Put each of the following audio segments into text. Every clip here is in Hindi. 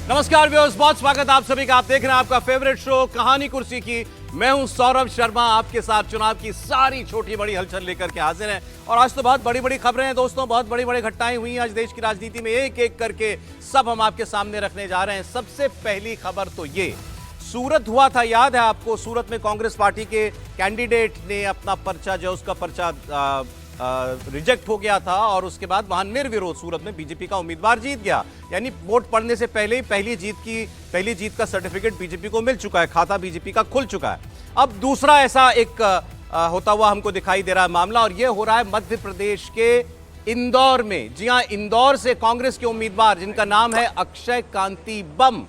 नमस्कार व्यूअर्स, बहुत स्वागत आप सभी का। आप देख रहे हैं आपका फेवरेट शो कहानी कुर्सी की। मैं हूं सौरभ शर्मा, आपके साथ चुनाव की सारी छोटी बड़ी हलचल लेकर के हाजिर हैं। और आज तो बहुत बड़ी बड़ी खबरें हैं दोस्तों, बहुत बड़ी बड़ी घटनाएं हुई हैं आज देश की राजनीति में, एक एक करके सब हम आपके सामने रखने जा रहे हैं। सबसे पहली खबर तो ये, सूरत हुआ था, याद है आपको? सूरत में कांग्रेस पार्टी के कैंडिडेट ने अपना पर्चा, जो उसका पर्चा रिजेक्ट हो गया था और उसके बाद वहां निर्विरोध सूरत में बीजेपी का उम्मीदवार जीत गया। यानी वोट पड़ने से पहले ही पहली जीत का सर्टिफिकेट बीजेपी को मिल चुका है, खाता बीजेपी का खुल चुका है। अब दूसरा ऐसा एक होता हुआ हमको दिखाई दे रहा है मामला, और यह हो रहा है मध्य प्रदेश के इंदौर में। जी हां, इंदौर से कांग्रेस के उम्मीदवार जिनका नाम है अक्षय कांति बम,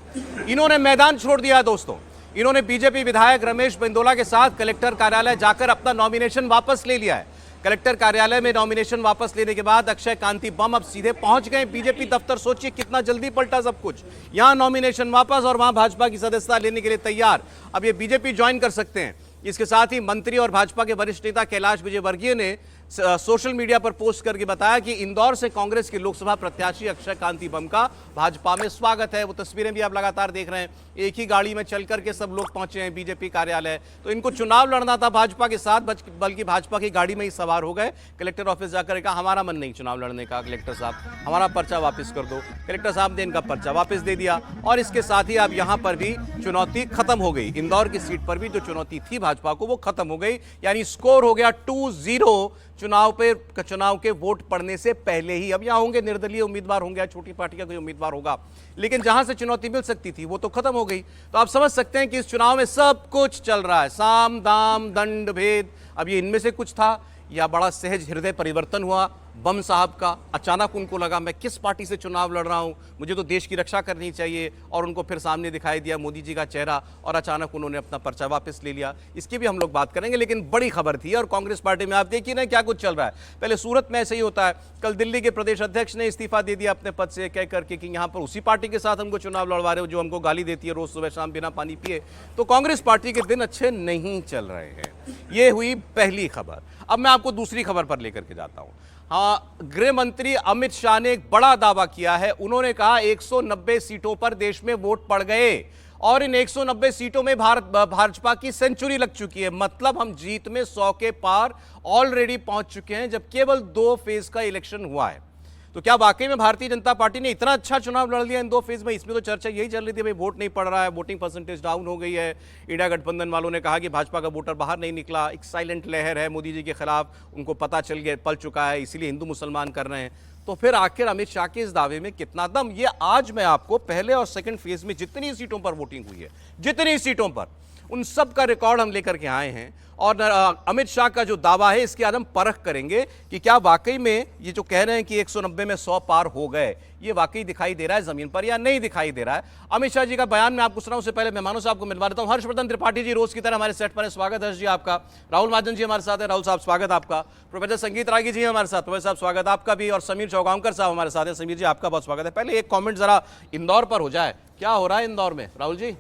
इन्होंने मैदान छोड़ दिया दोस्तों। इन्होंने बीजेपी विधायक रमेश बिंदोला के साथ कलेक्टर कार्यालय जाकर अपना नॉमिनेशन वापस ले लिया है। कलेक्टर कार्यालय में नॉमिनेशन वापस लेने के बाद अक्षय कांति बम अब सीधे पहुंच गए बीजेपी दफ्तर। सोचिए कितना जल्दी पलटा सब कुछ, यहां नॉमिनेशन वापस और वहां भाजपा की सदस्यता लेने के लिए तैयार। अब ये बीजेपी ज्वाइन कर सकते हैं। इसके साथ ही मंत्री और भाजपा के वरिष्ठ नेता कैलाश विजयवर्गीय ने सोशल मीडिया पर पोस्ट करके बताया कि इंदौर से कांग्रेस के लोकसभा प्रत्याशी अक्षय कांति बम का भाजपा में स्वागत है। वो तस्वीरें भी आप लगातार देख रहे हैं, एक ही गाड़ी में चल करके सब लोग पहुंचे हैं बीजेपी कार्यालय। तो इनको चुनाव लड़ना था भाजपा के साथ, बल्कि भाजपा की गाड़ी में ही सवार हो गए। कलेक्टर ऑफिस जाकर कहा हमारा मन नहीं चुनाव लड़ने का, कलेक्टर साहब हमारा पर्चा वापस कर दो। कलेक्टर साहब ने इनका पर्चा वापस दे दिया और इसके साथ ही अब यहाँ पर भी चुनौती खत्म हो गई। इंदौर की सीट पर भी जो चुनौती थी भाजपा को वो खत्म हो गई। यानी स्कोर हो गया 2-0 चुनाव के वोट पड़ने से पहले ही। अब यहां होंगे निर्दलीय उम्मीदवार होंगे, छोटी पार्टी का कोई उम्मीदवार होगा, लेकिन जहां से चुनौती मिल सकती थी वो तो खत्म हो गई। तो आप समझ सकते हैं कि इस चुनाव में सब कुछ चल रहा है, साम दाम दंड भेद। अब ये इनमें से कुछ था या बड़ा सहज हृदय परिवर्तन हुआ बम साहब का? अचानक उनको लगा मैं किस पार्टी से चुनाव लड़ रहा हूं, मुझे तो देश की रक्षा करनी चाहिए, और उनको फिर सामने दिखाई दिया मोदी जी का चेहरा और अचानक उन्होंने अपना पर्चा वापस ले लिया। इसकी भी हम लोग बात करेंगे, लेकिन बड़ी खबर थी। और कांग्रेस पार्टी में आप देखिए ना क्या कुछ चल रहा है। पहले सूरत में ऐसे ही होता है, कल दिल्ली के प्रदेश अध्यक्ष ने इस्तीफा दे दिया अपने पद से, कह करके कि यहाँ पर उसी पार्टी के साथ हमको चुनाव लड़वा रहे हो जो हमको गाली देती है रोज सुबह शाम बिना पानी पिए। तो कांग्रेस पार्टी के दिन अच्छे नहीं चल रहे हैं। ये हुई पहली खबर। अब मैं आपको दूसरी खबर पर लेकर के जाता हूं। हाँ, गृह मंत्री अमित शाह ने एक बड़ा दावा किया है। उन्होंने कहा 190 सीटों पर देश में वोट पड़ गए और इन 190 सीटों में भाजपा की सेंचुरी लग चुकी है। मतलब हम जीत में 100 के पार ऑलरेडी पहुंच चुके हैं, जब केवल 2 फेज का इलेक्शन हुआ है। तो क्या वाकई में भारतीय जनता पार्टी ने इतना अच्छा चुनाव लड़ लिया इन 2 फेज में? इसमें तो चर्चा यही चल रही थी भाई वोट नहीं पड़ रहा है, वोटिंग परसेंटेज डाउन हो गई है। इंडिया गठबंधन वालों ने कहा कि भाजपा का वोटर बाहर नहीं निकला, एक साइलेंट लहर है मोदी जी के खिलाफ, उनको पता पल चुका है, इसीलिए हिंदू मुसलमान कर रहे हैं। तो फिर आखिर अमित शाह के इस दावे में कितना दम? ये आज मैं आपको पहले और सेकंड फेज में जितनी सीटों पर वोटिंग हुई है, जितनी सीटों पर, उन सब का रिकॉर्ड हम लेकर के आए हैं। और अमित शाह का जो दावा है इसके आज हम परख करेंगे कि क्या वाकई में ये जो कह रहे हैं कि 190 में 100 पार हो गए, ये वाकई दिखाई दे रहा है जमीन पर या नहीं दिखाई दे रहा है। अमित शाह जी का बयान मैं आपको सुनाऊं उससे पहले मेहमानों से आपको मिलवा देता हूं। हर्षवर्धन त्रिपाठी जी रोज की तरह हमारे सेट पर है, स्वागत हर्ष जी आपका। राहुल महाजन जी हमारे साथ है, राहुल साहब स्वागत आपका। प्रोफेसर संगीत रागी जी हमारे साथ, प्रोफेसर साहब स्वागत आपका भी। और समीर चौगांवकर साहब हमारे साथ है, समीर जी आपका बहुत स्वागत है। पहले एक कॉमेंट जरा इंदौर पर हो जाए, क्या हो रहा है इंदौर में राहुल जी?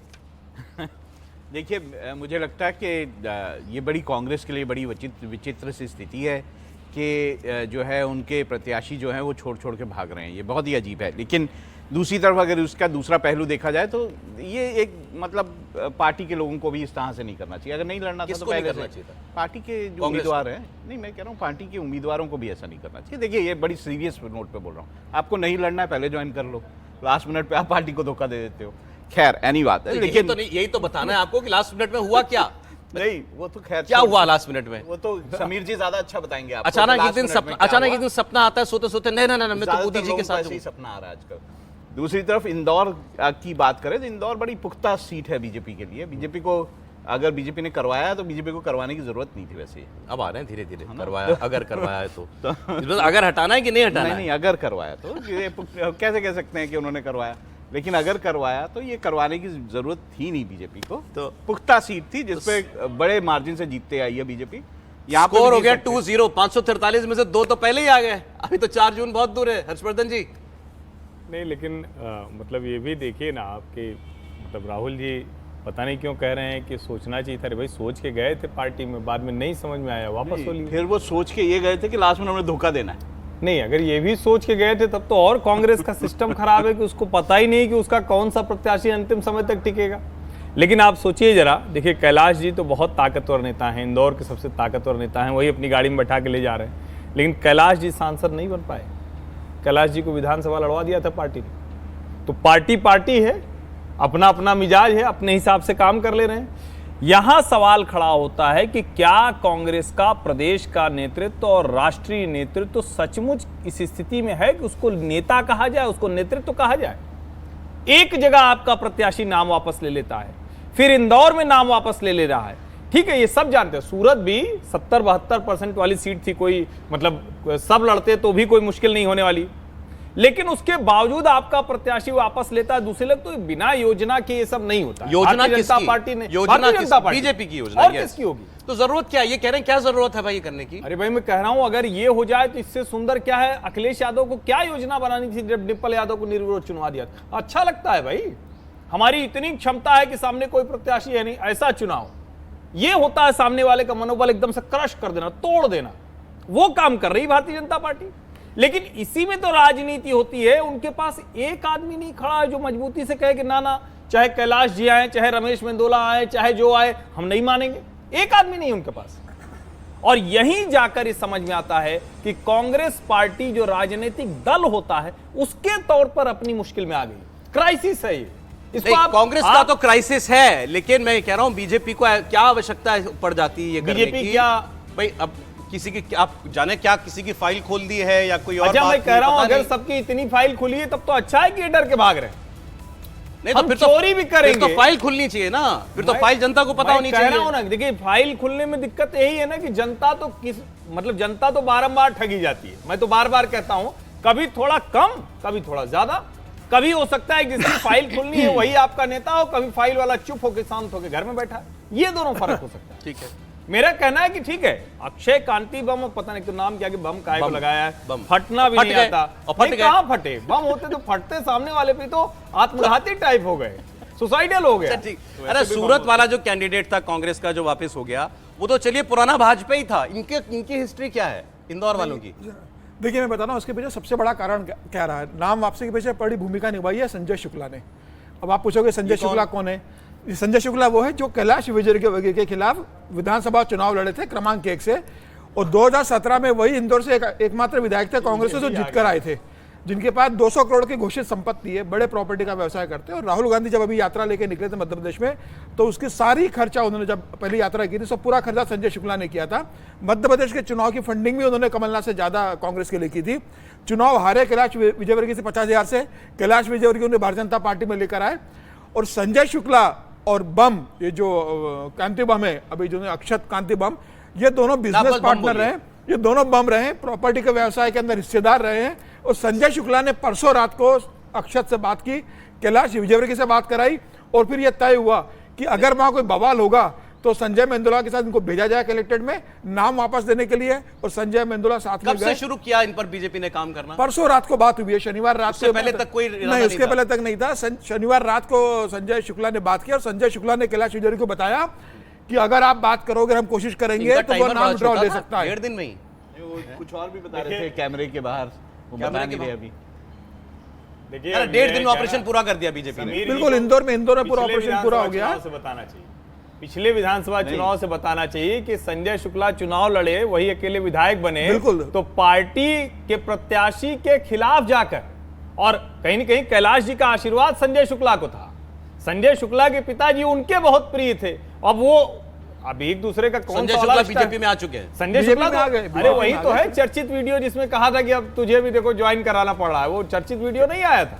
देखिए, मुझे लगता है कि ये बड़ी कांग्रेस के लिए बड़ी विचित्र सी स्थिति है कि जो है उनके प्रत्याशी जो हैं वो छोड़ के भाग रहे हैं। ये बहुत ही अजीब है। लेकिन दूसरी तरफ अगर उसका दूसरा पहलू देखा जाए तो ये एक मतलब पार्टी के लोगों को भी इस तरह से नहीं करना चाहिए। अगर नहीं लड़ना था तो पहले करना चाहिए था। पार्टी के जो उम्मीदवार हैं, नहीं मैं कह रहा हूँ पार्टी के उम्मीदवारों को भी ऐसा नहीं करना चाहिए। देखिए, ये बड़ी सीरियस नोट पर बोल रहा हूँ। आपको नहीं लड़ना है पहले ज्वाइन कर लो, लास्ट मिनट पर आप पार्टी को धोखा दे देते हो। खैर एनी बात है, लेकिन तो यही तो बताना है आपको कि लास्ट मिनट में हुआ क्या। नहीं वो तो खैर क्या हुआ लास्ट मिनट में, वो तो समीर जी ज्यादा अच्छा बताएंगे आपको। अचानक एक दिन सपना आता है, सोते सोते नहीं मैं तो मोदी जी के साथ ही सपना आ रहा है आजकल। दूसरी तरफ इंदौर की बात करें तो इंदौर बड़ी पुख्ता सीट है बीजेपी के लिए। बीजेपी को अगर बीजेपी ने करवाया तो बीजेपी को करवाने की जरूरत नहीं थी। वैसे अब आ रहे हैं धीरे धीरे करवाया, अगर करवाया है तो अगर हटाना है कि नहीं हटाना? नहीं, अगर करवाया तो कैसे कह सकते हैं कि उन्होंने करवाया, लेकिन अगर करवाया तो ये करवाने की जरूरत थी नहीं बीजेपी को। तो पुख्ता सीट थी जिसपे बड़े मार्जिन से जीतते आई है बीजेपी। यहाँ स्कोर हो गया 2-0, 543 में से 2 तो पहले ही आ गए। अभी तो 4 जून बहुत दूर है। हर्षवर्धन जी नहीं, लेकिन मतलब ये भी देखिए ना आपके, मतलब राहुल जी पता नहीं क्यों कह रहे हैं कि सोचना चाहिए था। अरे भाई सोच के गए थे पार्टी में, बाद में नहीं समझ में आया वापस हो लिए। फिर वो सोच के ये गए थे कि लास्ट में उन्होंने धोखा देना है। नहीं, अगर ये भी सोच के गए थे तब तो और कांग्रेस का सिस्टम खराब है कि उसको पता ही नहीं कि उसका कौन सा प्रत्याशी अंतिम समय तक टिकेगा। लेकिन आप सोचिए जरा, देखिए कैलाश जी तो बहुत ताकतवर नेता हैं, इंदौर के सबसे ताकतवर नेता हैं, वही अपनी गाड़ी में बैठा के ले जा रहे हैं, लेकिन कैलाश जी सांसद नहीं बन पाए। कैलाश जी को विधानसभा लड़वा दिया था पार्टी ने। तो पार्टी है, अपना अपना मिजाज है, अपने हिसाब से काम कर ले रहे हैं। यहां सवाल खड़ा होता है कि क्या कांग्रेस का प्रदेश का नेतृत्व और राष्ट्रीय नेतृत्व सचमुच इस स्थिति में है कि उसको नेता कहा जाए, उसको नेतृत्व कहा जाए। एक जगह आपका प्रत्याशी नाम वापस ले लेता है, फिर इंदौर में नाम वापस ले रहा है, ठीक है, ये सब जानते हैं। सूरत भी 70-72% वाली सीट थी, कोई मतलब सब लड़ते तो भी कोई मुश्किल नहीं होने वाली, लेकिन उसके बावजूद आपका प्रत्याशी वापस लेता है। दूसरे लोग तो बिना योजना के ये सब नहीं होता। योजना जनता पार्टी ने, योजना बीजेपी की योजना, और किसकी होगी? तो जरूरत क्या है, ये कह रहे हैं क्या जरूरत है भाई ये करने की? अरे भाई मैं कह रहा हूं अगर ये हो जाए तो इससे सुंदर क्या है। अखिलेश यादव को क्या योजना बनानी थी जब डिम्पल यादव को निर्विरोध चुनवा दिया? अच्छा लगता है भाई, हमारी इतनी क्षमता है कि सामने कोई प्रत्याशी है नहीं, ऐसा चुनाव ये होता है, सामने वाले का मनोबल एकदम से क्रश कर देना, तोड़ देना। वो काम कर रही भारतीय जनता पार्टी। लेकिन इसी में तो राजनीति होती है। उनके पास एक आदमी नहीं खड़ा है जो मजबूती से कहे कि ना ना, चाहे कैलाश जी आए, चाहे रमेश मेंदोला आए, चाहे जो आए, हम नहीं मानेंगे। एक आदमी नहीं उनके पास। और यहीं जाकर ये समझ में आता है कि कांग्रेस पार्टी जो राजनीतिक दल होता है उसके तौर पर अपनी मुश्किल में आ गई। क्राइसिस है ये। इसको कांग्रेस का तो क्राइसिस है, लेकिन मैं कह रहा हूं बीजेपी को क्या आवश्यकता पड़ जाती है ये करने की? बीजेपी क्या भाई, अब किसी की आप जाने क्या किसी की फाइल खोल दी है या कोई और अच्छा, बात मैं कह रहा हूं पता अगर नहीं। सबकी इतनी फाइल खुली है तब तो अच्छा है कि ये डर के भाग रहे हैं। नहीं हम तो फिर चोरी भी करेंगे। फिर तो फाइल खुलनी चाहिए ना, फिर तो फाइल जनता को पता होनी चाहिए। कह रहा हूं ना, देखिए फाइल खुलने में दिक्कत यही है ना कि जनता तो जनता तो बारंबार ठगी जाती है। मैं तो बार बार कहता हूं, कभी थोड़ा कम, कभी थोड़ा ज्यादा। कभी हो सकता है जिसकी फाइल खुलनी है वही आपका नेता हो, कभी फाइल वाला चुप होकर शांत होकर घर में बैठा है। ये दोनों फर्क हो सकता है। ठीक है, मेरा कहना है कि ठीक है, अक्षय कांति बम, पता नहीं तो नाम क्या कि बम काहे को लगाया है, बम। फटना भी फट नहीं गए, आता। और फट नहीं, गए। कहां फटे बम? होते तो फटते सामने वाले पे तो आत्मघाती टाइप हो गए, सुसाइडल हो गया। ठीक। अरे सूरत वाला जो कैंडिडेट था कांग्रेस का जो वापस हो गया, वो तो चलिए पुराना भाजपा ही था। इनकी हिस्ट्री क्या है इंदौर वालों की? देखिए मैं बता रहा हूँ उसके पीछे सबसे बड़ा कारण क्या रहा है। नाम वापसी के पीछे बड़ी भूमिका निभाई है संजय शुक्ला ने। अब आप पूछोगे संजय शुक्ला कौन है? संजय शुक्ला वो है जो कैलाश विजयवर्गीय के खिलाफ विधानसभा चुनाव लड़े थे क्रमांक 1 से, और 2017 में वही इंदौर से एकमात्र विधायक थे कांग्रेस से जो जीतकर आए थे, जिनके पास 200 करोड़ की घोषित संपत्ति है, बड़े प्रॉपर्टी का व्यवसाय करते हैं। और राहुल गांधी जब अभी यात्रा लेके निकले थे मध्य प्रदेश में, तो उसकी सारी खर्चा उन्होंने जब पहली यात्रा की थी, सब पूरा खर्चा संजय शुक्ला ने किया था। मध्य प्रदेश के चुनाव की फंडिंग भी उन्होंने कमलनाथ से ज्यादा कांग्रेस के लिए की थी। चुनाव हारे कैलाश विजयवर्गीय से 50,000 से, कैलाश विजयवर्गीय उन्हें भारतीय जनता पार्टी में लेकर आए। और संजय शुक्ला और बम, ये जो कांति बम है अभी जो अक्षत कांति बम, ये दोनों बिजनेस पार्टनर रहे, ये दोनों बम रहे, प्रॉपर्टी के व्यवसाय के अंदर हिस्सेदार रहे हैं। और संजय शुक्ला ने परसों रात को अक्षत से बात की, कैलाश विजयवर्गीय से बात कराई, और फिर यह तय हुआ कि अगर वहां कोई बवाल होगा तो संजय मेंदोला के साथ इनको भेजा जाए कलेक्टेड में नाम वापस देने के लिए। और संजय मेंदोला साथ में कब से शुरू किया इन पर बीजेपी ने काम करना? परसों रात को बात हुई है, शनिवार रात से पहले तक कोई नहीं, उसके पहले तक नहीं था। शनिवार रात को संजय शुक्ला ने बात की और संजय शुक्ला ने कैलाश विजयवर्गीय को बताया कि अगर आप बात करोगे, हम कोशिश करेंगे तो वो नाम विड्रॉ ले सकता है। 1.5 दिन में ही कुछ और भी बता रहे थे कैमरे के बाहर, वो बता नहीं रहे अभी। देखिए 1.5 दिन में ऑपरेशन पूरा कर दिया बीजेपी ने। बिल्कुल, इंदौर में पूरा ऑपरेशन पूरा हो गया। बताना चाहिए, पिछले विधानसभा चुनाव से बताना चाहिए कि संजय शुक्ला चुनाव लड़े, वही अकेले विधायक बने, बिल्कुल, तो पार्टी के प्रत्याशी के खिलाफ जाकर, और कहीं न कहीं कैलाश जी का आशीर्वाद संजय शुक्ला को था। संजय शुक्ला के पिताजी उनके बहुत प्रिय थे। अब वो अब एक दूसरे का कौन संजय शुक्ला बीजेपी में आ चुके हैं। संजय शुक्ला आ गए। अरे वही तो है चर्चित वीडियो जिसमें कहा था कि अब तुझे भी देखो ज्वाइन कराना पड़ रहा है, वो चर्चित वीडियो नहीं आया था।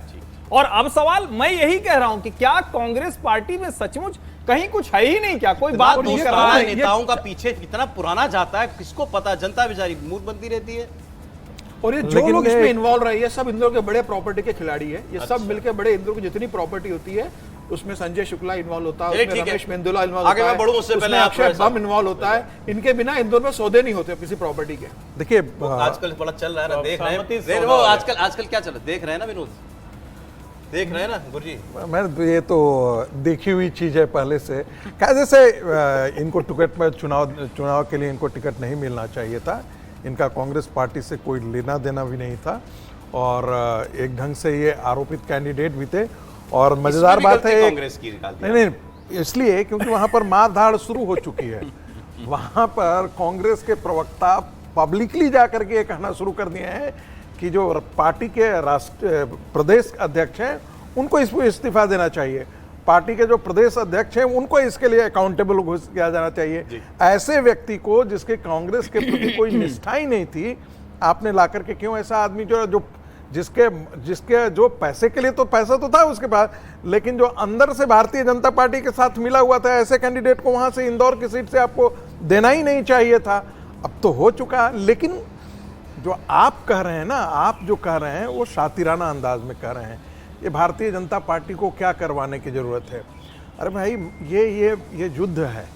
और अब सवाल मैं यही कह रहा हूं कि क्या कांग्रेस पार्टी में सचमुच कहीं कुछ है ही नहीं? क्या कोई बात नहीं कर रहा है? नेताओं का पीछे कितना पुराना जाता है, किसको पता? जनता बेचारी मूड बनती रहती है। और ये जो लोग इसमें इन्वॉल्व रहे हैं सब इंदौर के बड़े प्रॉपर्टी के खिलाड़ी है। ये सब मिलकर बड़े इंदौर की जितनी प्रॉपर्टी होती है उसमें संजय शुक्ला इन्वॉल्व होता है, उसमें रमेश मेंदोला इन्वॉल्व होता है, उसमें अक्षय बम इन्वॉल्व होता है। इनके बिना इंदौर में सौदे नहीं होते किसी प्रॉपर्टी के। देखिए आजकल बड़ा चल रहा है ना, देख रहे हैं वो आजकल क्या चल रहा है, देख रहे हैं ना विनोद, देख रहे हैं ना गुरुजी। मैं ये तो देखी हुई चीज है पहले से। कैसे से इनको टिकट में चुनाव के लिए इनको टिकट नहीं मिलना चाहिए था। इनका कांग्रेस पार्टी से कोई लेना देना भी नहीं था और एक ढंग से ये आरोपित कैंडिडेट भी थे। और मजेदार बात है कांग्रेस की नहीं इसलिए क्योंकि वहां पर मारधाड़ शुरू हो चुकी है। वहां पर कांग्रेस के प्रवक्ता पब्लिकली जाकर के ये कहना शुरू कर दिए हैं कि जो पार्टी के राष्ट्र प्रदेश अध्यक्ष हैं उनको इस पर इस्तीफा देना चाहिए, पार्टी के जो प्रदेश अध्यक्ष हैं उनको इसके लिए अकाउंटेबल किया जाना चाहिए। ऐसे व्यक्ति को जिसके कांग्रेस के प्रति कोई निष्ठा ही नहीं थी, आपने ला करके क्यों ऐसा आदमी जो जिसके जो पैसे के लिए तो पैसा तो था उसके पास, लेकिन जो अंदर से भारतीय जनता पार्टी के साथ मिला हुआ था, ऐसे कैंडिडेट को वहां से इंदौर की सीट से आपको देना ही नहीं चाहिए था। अब तो हो चुका, लेकिन जो आप कह रहे हैं ना, आप जो कह रहे हैं वो शातिराना अंदाज में कह रहे हैं। ये भारतीय जनता पार्टी को क्या करवाने की जरूरत है? अरे भाई ये युद्ध है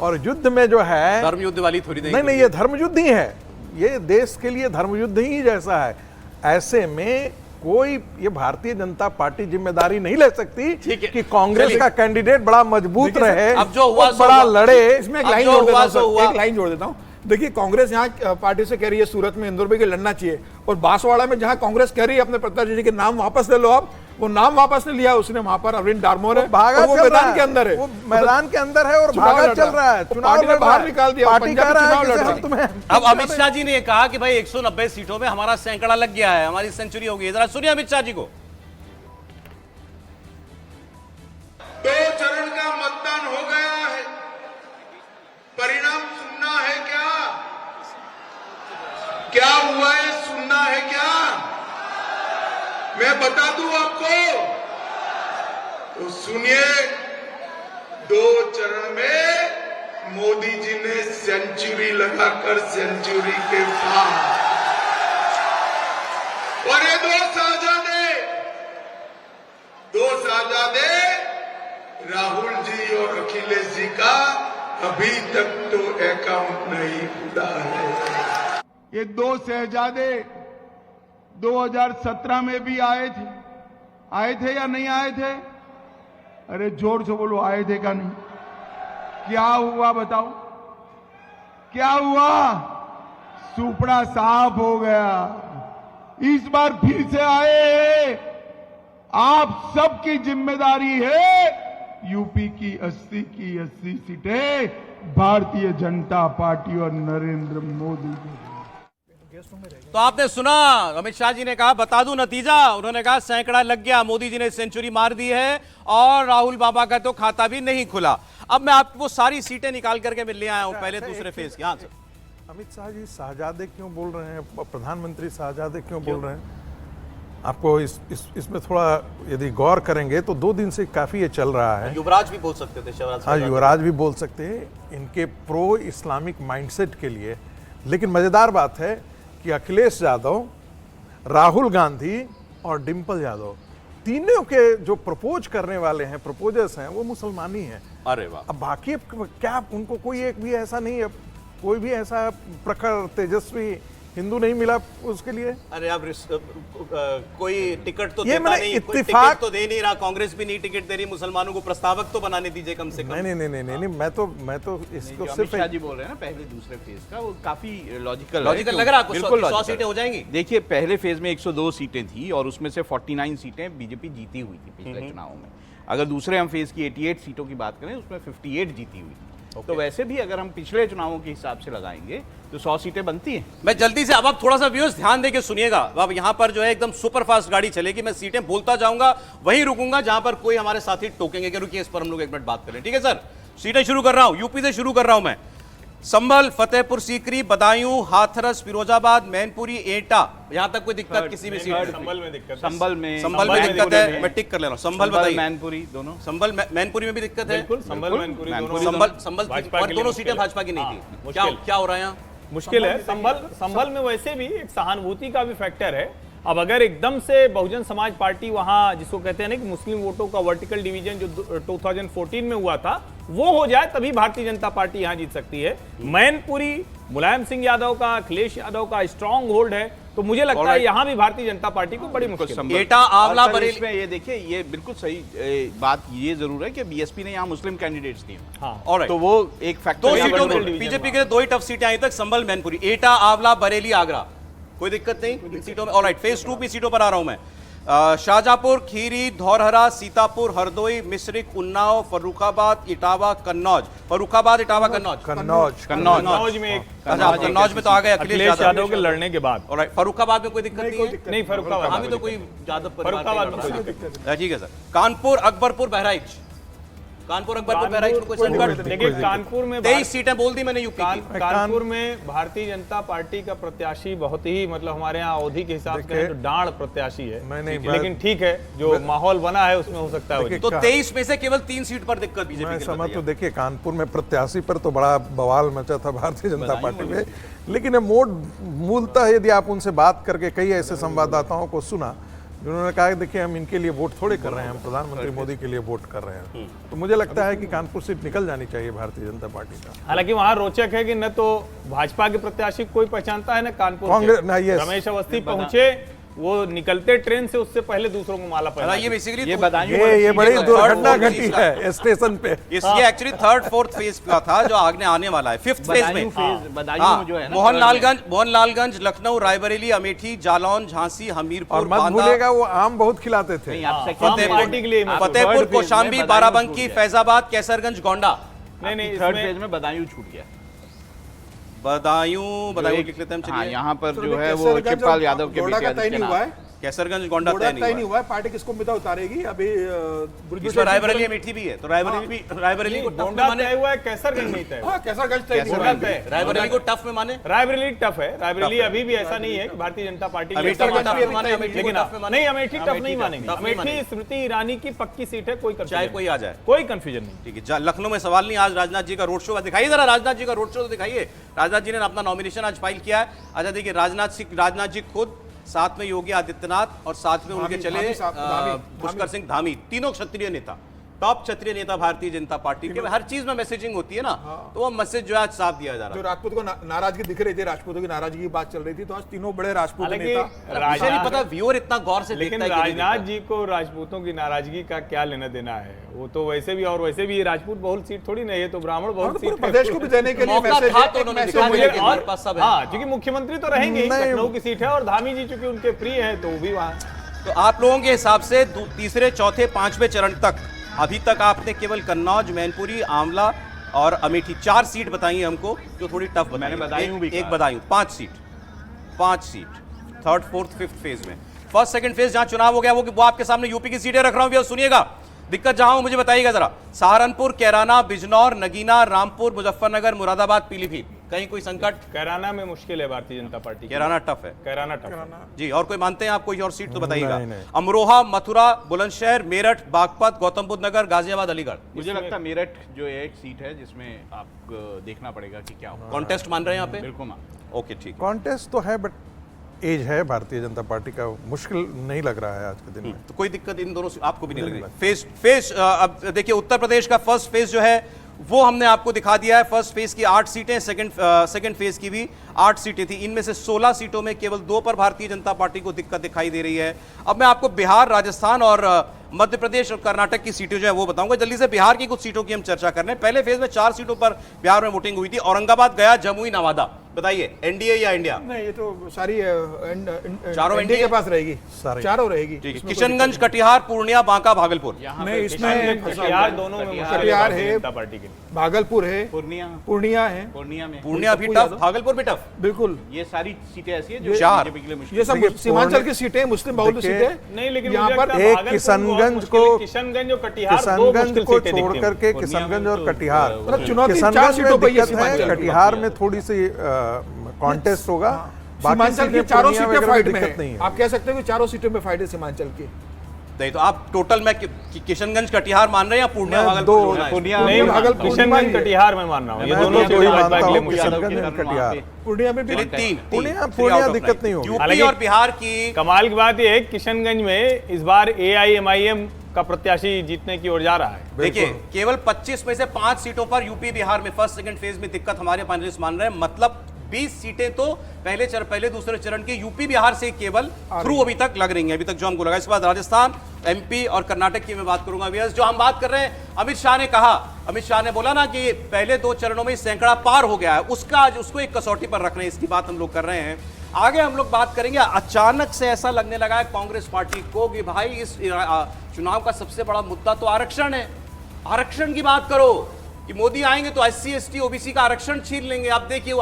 और युद्ध में जो है धर्म युद्ध वाली थोड़ी नहीं, ये धर्म युद्ध ही है, ये देश के लिए धर्म युद्ध ही जैसा है। ऐसे में कोई ये भारतीय जनता पार्टी जिम्मेदारी नहीं ले सकती कि कांग्रेस का कैंडिडेट बड़ा मजबूत रहे, अब जो हुआ बड़ा लड़े। इसमें एक लाइन जोड़ देता हूं। देखिए, कांग्रेस यहाँ पार्टी से कह रही है सूरत में इंदौर में कि लड़ना चाहिए, और बांसवाड़ा में जहां कांग्रेस कह रही है अपने प्रत्याशी जी के नाम वापस ले लो, आप वो नाम वापस नहीं लिया उसने। वहां पर अरविंद डारमोर है, भागा वो मैदान के अंदर है, वो मैदान के अंदर है और भागा चल रहा है, चुनाव ने बाहर निकाल दिया, पार्टी कह रहा है कि तुम्हें। अब अमित शाह जी ने कहा कि भाई 190 सीटों में हमारा सैकड़ा लग गया है, हमारी सेंचुरी हो गई। जरा सुनिए अमित शाह जी को। 2 चरण का मतदान हो गया है, परिणाम सुनना है क्या हुआ है सुनना है क्या? मैं बता दूं आपको, तो सुनिए। 2 चरण में मोदी जी ने सेंचुरी लगाकर सेंचुरी के पार, और ये 2 साहजादे राहुल जी और अखिलेश जी का अभी तक तो अकाउंट नहीं खुला है। ये 2 शहजादे 2017 में भी आए थे या नहीं आए थे? अरे जोर से बोलो, आए थे का नहीं? क्या हुआ बताओ, क्या हुआ? सुपड़ा साफ हो गया। इस बार फिर से आए, आप सबकी जिम्मेदारी है। यूपी की 80 सीटें भारतीय जनता पार्टी और नरेंद्र मोदी की। तो आपने सुना, अमित शाह जी ने कहा बता दूं नतीजा, उन्होंने कहा सैकड़ा लग गया, मोदी जी ने सेंचुरी मार दी है और राहुल बाबा का तो खाता भी नहीं खुला। अब मैं आपको वो सारी सीटें निकाल करके मिल ले आया हूं पहले दूसरे फेज की। हाँ सर, अमित शाह जी शाहजादे क्यों बोल रहे हैं, प्रधानमंत्री शाहजादे क्यों बोल रहे हैं? आपको इसमें थोड़ा यदि गौर करेंगे तो 2 दिन से काफी ये चल रहा है। युवराज भी बोल सकते थे, शिवराज। हाँ, युवराज भी बोल सकते हैं इनके प्रो इस्लामिक माइंडसेट के लिए। लेकिन मजेदार बात है कि अखिलेश यादव, राहुल गांधी और डिंपल यादव, तीनों के जो प्रपोज करने वाले हैं, प्रपोजर्स हैं, वो मुसलमान ही हैं। अरे वाह। अब बाकी क्या उनको कोई एक भी ऐसा नहीं है, कोई भी ऐसा प्रखर तेजस्वी हिंदू नहीं मिला उसके लिए? अरे अब कोई टिकट तो ये देता मैंने नहीं, कोई इत्तेफाक टिकट तो दे नहीं रहा, कांग्रेस भी नहीं टिकट दे रही, मुसलमानों को प्रस्तावक तो बनाने दीजिए कम से कम। नहीं, मैं तो इसको जो सिर्फ अमित शाह जी बोल रहे हैं ना पहले दूसरे फेज का, वो काफी लॉजिकल लग रहा है, बिल्कुल 100 सीटें हो जाएंगी। देखिए, पहले फेज में 102 सीटें थी और उसमें से 49 सीटें बीजेपी जीती हुई थी पिछले चुनाव में। अगर दूसरे हम फेज की 88 सीटों की बात करें, उसमें 58 जीती हुई थी। तो वैसे भी अगर हम पिछले चुनावों के हिसाब से लगाएंगे तो 100 सीटें बनती हैं। मैं जल्दी से, अब आप थोड़ा सा व्यूअर्स ध्यान देके सुनिएगा। अब यहाँ पर जो है एकदम सुपर फास्ट गाड़ी चलेगी, मैं सीटें बोलता जाऊंगा, वहीं रुकूंगा जहां पर कोई हमारे साथी टोकेंगे कि रुकिए, इस पर हम लोग 1 मिनट बात करें। ठीक है सर, सीटें शुरू कर रहा हूं, यूपी से शुरू कर रहा हूं मैं। संभल, फतेहपुर सीकरी, बदायूं, हाथरस, फिरोजाबाद, मैनपुरी, एटा, यहां तक कोई दिक्कत किसी भी सीट में? संभल में दिक्कत, संभल में दिक्कत है, मैं टिक कर ले रहा हूं। संभल बताइए। मैनपुरी दोनों, संभल मैनपुरी में भी दिक्कत है। बिल्कुल, संभल मैनपुरी दोनों। संभल और दोनों सीटें भाजपा की नहीं थी। क्या हो रहा है यहाँ? मुश्किल है। संभल में वैसे भी एक सहानुभूति का भी फैक्टर है। अब अगर एकदम से बहुजन समाज पार्टी वहां, जिसको कहते हैं ना कि मुस्लिम वोटों का वर्टिकल डिवीजन जो 2014 में हुआ था, वो हो जाए तभी भारतीय जनता पार्टी यहां जीत सकती है। मैनपुरी मुलायम सिंह यादव का, अखिलेश यादव का स्ट्रांग होल्ड है, तो मुझे लगता है यहाँ भी भारतीय जनता पार्टी को बड़ी मुश्किल है। एटा आंवला और सर, बरेली इसमें ये देखिए, ये बिल्कुल सही बात ये जरूर है कि बीएसपी ने यहाँ मुस्लिम कैंडिडेट्स दिए, हाँ। Alright. तो वो एक दो फैक्टर सीटों में डिवीजन बीजेपी के लिए 2 ही टफ सीटें आई तक, संभल मैनपुरी, एटा आंवला बरेली आगरा, कोई दिक्कत नहीं इन सीटों में। ऑलराइट, फेज 2 की सीटों पर आ रहा हूं मैं। शाहजहांपुर, खीरी, धौरहरा, सीतापुर, हरदोई, मिश्रिक, उन्नाव, फर्रुखाबाद, इटावा, कन्नौज। फर्रुखाबाद, इटावा, कन्नौज। कन्नौज कन्नौज में एक अच्छा, कन्नौज में तो आ गए अखिलेश यादव के लड़ने के बाद। ऑलराइट, फर्रुखाबाद में कोई दिक्कत नहीं है? नहीं, फर्रुखाबाद हमें तो कोई यादव परिवार फर्रुखाबाद में का ही कोई लड़का दिक्कत है। ठीक है सर। कानपुर, अकबरपुर, बहराइच, कानपुर, अकबरपुर, बहराइच में कोई संकट? देखिए कानपुर में 23 सीटें बोल दी मैंने यूपी की। कानपुर में भारतीय जनता पार्टी का प्रत्याशी बहुत ही मतलब हमारे यहाँ अवधि के हिसाब से तो डांड प्रत्याशी है, नहीं, लेकिन ठीक है जो माहौल बना है उसमें हो सकता है वो जीते। तो 23 में से केवल 3 सीट पर दिक्कत बीजेपी मैं की समझ तो बताइए। देखिए, कानपुर में प्रत्याशी पर तो बड़ा बवाल मचा था भारतीय जनता पार्टी में, लेकिन ये मूलतः यदि आप उनसे बात करके कई ऐसे संवाददाताओं को सुना जिन्होंने कहा कि देखिए हम इनके लिए वोट थोड़े कर रहे हैं, हम प्रधानमंत्री मोदी के लिए वोट कर रहे हैं, तो मुझे लगता है कि कानपुर सीट निकल जानी चाहिए भारतीय जनता पार्टी का। हालांकि वहां रोचक है कि न तो भाजपा के प्रत्याशी कोई पहचानता है न कानपुर कांग्रेस के। ना, yes। रमेश अवस्थी पहुंचे, वो निकलते ट्रेन से उससे पहले दूसरों को माला पहना। ये बेसिकली ये बदायूं ये बड़ी थर्ड दुर्घटना फोर्थ घटी फेज है स्टेशन पे। ये एक्चुअली 3rd 4th फेज का था जो आगे आने वाला है 5th फेज में। बदायूं में जो है ना, मोहनलालगंज, लखनऊ, रायबरेली, अमेठी, जालौन, झांसी, हमीरपुर, और मत बांदा, भूलिएगा वो आम बहुत खिलाते थे। नहीं, आप आम पार्टी के लिए मैं- फतेहपुर, थर्ड फेज में कौशाम्बी, बदायूं बाराबंकी, छूट गया। फैजाबाद, कैसरगंज, गोंडा। नहीं थर्ड इसमें फेज में बदायूं छूट गया। बदायूं लिख लेते हैं हम, हाँ, चलिए। यहाँ पर तो जो अभी है वो कैसरगंज शिवपाल और यादव के गोंडा बेटे का तय नहीं हुआ है। कैसरगंज, गोंडा गोंडा तय तय नहीं नहीं हुआ। हुआ है, पार्टी किसको उम्मीदवार उतारेगी अभी। इसमें रायबरेली, अमेठी भी है, तो रायबरेली को टफ में गोंडा माने, तय हुआ है, कैसरगंज नहीं तय हुआ। हाँ, कैसरगंज तय नहीं हुआ गोंडा है। तय, रायबरेली को टफ में माने, रायबरेली टफ है। रायबरेली अभी भी ऐसा नहीं है कि भारतीय जनता पार्टी के लिए अमेठी को टफ टफ है। में माने, अमेठी को लेकिन टफ में माने, नहीं, अमेठी टफ नहीं मानेंगे। टफ नहीं अमेठी मानेंगे। स्मृति ईरानी की पक्की सीट है, कोई चाहे कंफ्यूजन कोई आ जाए। कोई कंफ्यूजन नहीं। ठीक है, लखनऊ में सवाल नहीं। आज राजनाथ जी का रोड शो दिखाइए, जरा राजनाथ जी का रोड शो तो दिखाइए। राजनाथ जी ने अपना नॉमिनेशन आज फाइल किया है। अच्छा देखिए, राजनाथ जी खुद, साथ में योगी आदित्यनाथ और साथ में उनके चले पुष्कर सिंह धामी, तीनों क्षत्रिय नेता, टॉप क्षत्रिय नेता भारतीय जनता पार्टी के। हर चीज में मैसेजिंग होती है ना, तो वो मैसेज जो है आज साफ दिया जा रहा जो है। राजपूत को नाराजगी दिख रही थी, राजपूतों की नाराजगी की बात चल रही थी, तो आज तीनों बड़े राजपूत हालांकि नेता। मुझे नहीं पता व्यूअर इतना गौर से लेकिन देखता है कि नहीं राजनाथ देखता। जी को राजपूतों की नाराजगी का क्या लेना देना है? वो तो वैसे भी और वैसे भी ये राजपूत बहुल सीट थोड़ी नहीं है, तो ब्राह्मण और बहुल तो सीट पूरे प्रदेश को भी देने के लिए मौका मैसेज था है, तो एक उन्होंने मैसेज दिखा मुझे दिया। मुझे कि हमारे पास सब है। हाँ, क्योंकि मुख्यमंत्री तो रहेंगे ही, नहीं। लखनऊ की सीट है और धामी जी चूंकि उनके प्रिय है तो वो भी वहाँ। तो आप लोगों के हिसाब से तीसरे, चौथे, पांचवें चरण तक अभी तक आपने केवल कन्नौज, मैनपुरी, आंवला और अमेठी 4 सीट बताई हमको जो थोड़ी टफ बताई। मैंने बदायूं भी एक कहा। Budaun, 5 seat 3rd 4th 5th phase में। फर्स्ट सेकंड फेज जहां चुनाव हो गया वो आपके सामने यूपी की सीटें रख रहा हूं भैया, सुनिएगा। दिक्कत जहां हो मुझे बताइएगा जरा। सहारनपुर, कैराना, बिजनौर, नगीना, रामपुर, मुजफ्फरनगर, मुरादाबाद, पीलीभीत, कहीं कोई संकट? कैराना में मुश्किल है भारतीय जनता पार्टी की। कैराना टफ है कैराना टफ। जी। और कोई मानते हैं आप कोई और सीट तो बताइएगा। नहीं। अमरोहा, मथुरा, बुलंदशहर, मेरठ, बागपत, गौतम बुद्ध नगर, गाजियाबाद, अलीगढ़। मुझे लगता है मेरठ जो एक सीट है जिसमें आप देखना पड़ेगा कि क्या होगा। कॉन्टेस्ट मान रहे हैं यहाँ पे? बिल्कुल मान। ओके, ठीक है। कॉन्टेस्ट तो है, बट एज है भारतीय जनता पार्टी का, मुश्किल नहीं लग रहा है आज के दिन में। तो कोई दिक्कत इन दोनों से आपको भी नहीं लग रही? फेज अब देखिए, उत्तर प्रदेश का फर्स्ट फेज जो है वो हमने आपको दिखा दिया है। फर्स्ट फेज की 8 सीटें, सेकंड फेज की भी 8 सीटें थी। इनमें से 16 सीटों में केवल 2 पर भारतीय जनता पार्टी को दिक्कत दिखाई दे रही है। अब मैं आपको बिहार, राजस्थान और मध्य प्रदेश और कर्नाटक की सीटें जो है वो बताऊंगा। जल्दी से बिहार की कुछ सीटों की हम चर्चा कर रहे हैं। पहले फेज में 4 सीटों पर बिहार में वोटिंग हुई थी, औरंगाबाद, गया, जमुई, नवादा। बताइए, एनडीए या इंडिया? नहीं, ये तो सारी चारों एनडीए NDA के पास रहेगी, सारी। चारों रहेगी। ठीक है। इसमें कोई किशनगंज, कटिहार, पूर्णिया, बांका, भागलपुर। नहीं, इसमें कटिहार दोनों में मुश्किल है कटिहार भारतीय है, जनता पार्टी के लिए। भागलपुर है, पूर्णिया पूर्णिया है, में पूर्णिया भी टफ, भागलपुर भी टफ। बिल्कुल। ये सारी सीटें ऐसी हैं जो चार। बीजेपी के लिए मुश्किल ये सब देखिए, सीमांचल की सीटें, मुस्लिम बहुल देखिए, सीटें। नहीं, लेकिन यहाँ मुझे पर लगता है एक भागलपुर किशनगंज बहुत मुश्किल है। को- किशनगंज और कटिहार दो किशनगंज मुश्किल को सीटें छोड़ दिखती हैं। करके पूर्णिया में किशनगंज और तो, कटिहार, मतलब चुनौती 4 किशनगंज सीटों में पर ये दिक्कत सीमांचल है, कटिहार में थोड़ी सी कॉन्टेस्ट होगा। बाकी सीमांचल की सीटें चारों पूर्णिया सीटें वगैरह में फाइट में दिक्कत नहीं है। है। आप कह सकते हो कि चारों सीटों में फाइट है सीमांचल की। नहीं तो आप टोटल में किशनगंज, कटिहार मान रहे हैं या पूर्णिया, मैं भागलपुर दो- जोड़ना है? पूर्णिया नहीं, भागलपुर किशनगंज में- कटिहार में मान रहा हूँ, ये मैं दोनों तो सीटें वही भाजपा मानता के लिए हूँ, मुश्किल है। किशनगंज और कटिहार। पूर्णिया में भी चलिए, तीन पूर्णिया out of दिक्कत 9। नहीं होगी। यूपी हालांकि- और बिहार की कमाल की बात यह है कि किशनगंज में इस बार AIMIM का प्रत्याशी जीतने की ओर जा रहा है। देखिए, केवल 25 में से 5 सीटों पर यूपी बिहार में फर्स्ट सेकंड फेज में दिक्कत हमारे पैनलिस्ट मान रहे हैं। मतलब 20 सीटें तो पहले दूसरे चरण के यूपी बिहार से केवल थ्रू अभी तक लग रही हैं, अभी तक जो हमको लगा। इसके बाद राजस्थान, एमपी और कर्नाटक की मैं बात करूंगा। व्यूअर्स, जो हम बात कर रहे हैं, अमित शाह ने बोला ना कि पहले 2 चरणों में सैकड़ा पार हो गया है, उसको एक कसौटी पर रख रहे हैं, इसकी बात हम लोग कर रहे हैं। आगे हम लोग बात करेंगे। अचानक से ऐसा लगने लगा है कांग्रेस पार्टी को कि भाई इस चुनाव का सबसे बड़ा मुद्दा तो आरक्षण है। आरक्षण की बात करो कि मोदी आएंगे तो SC ST OBC का आरक्षण छीन लेंगे। आप देखिए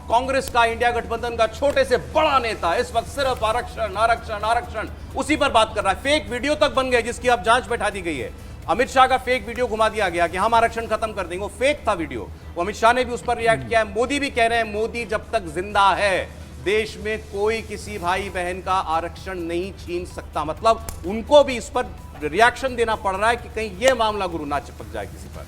कांग्रेस का, इंडिया गठबंधन का छोटे से बड़ा नेता इस वक्त सिर्फ आरक्षण आरक्षण आरक्षण उसी पर बात कर रहा है। फेक वीडियो तक बन गए जिसकी अब जांच बैठा दी गई है। अमित शाह का फेक वीडियो घुमा दिया गया कि हम आरक्षण खत्म कर देंगे, वो फेक था वीडियो। वो अमित शाह ने भी उस पर रिएक्ट किया है। मोदी भी कह रहे हैं मोदी जब तक जिंदा है देश में कोई किसी भाई बहन का आरक्षण नहीं छीन सकता। मतलब उनको भी इस पर रिएक्शन देना पड़ रहा है कि कहीं यह मामला गुरु ना चिपक जाए किसी पर।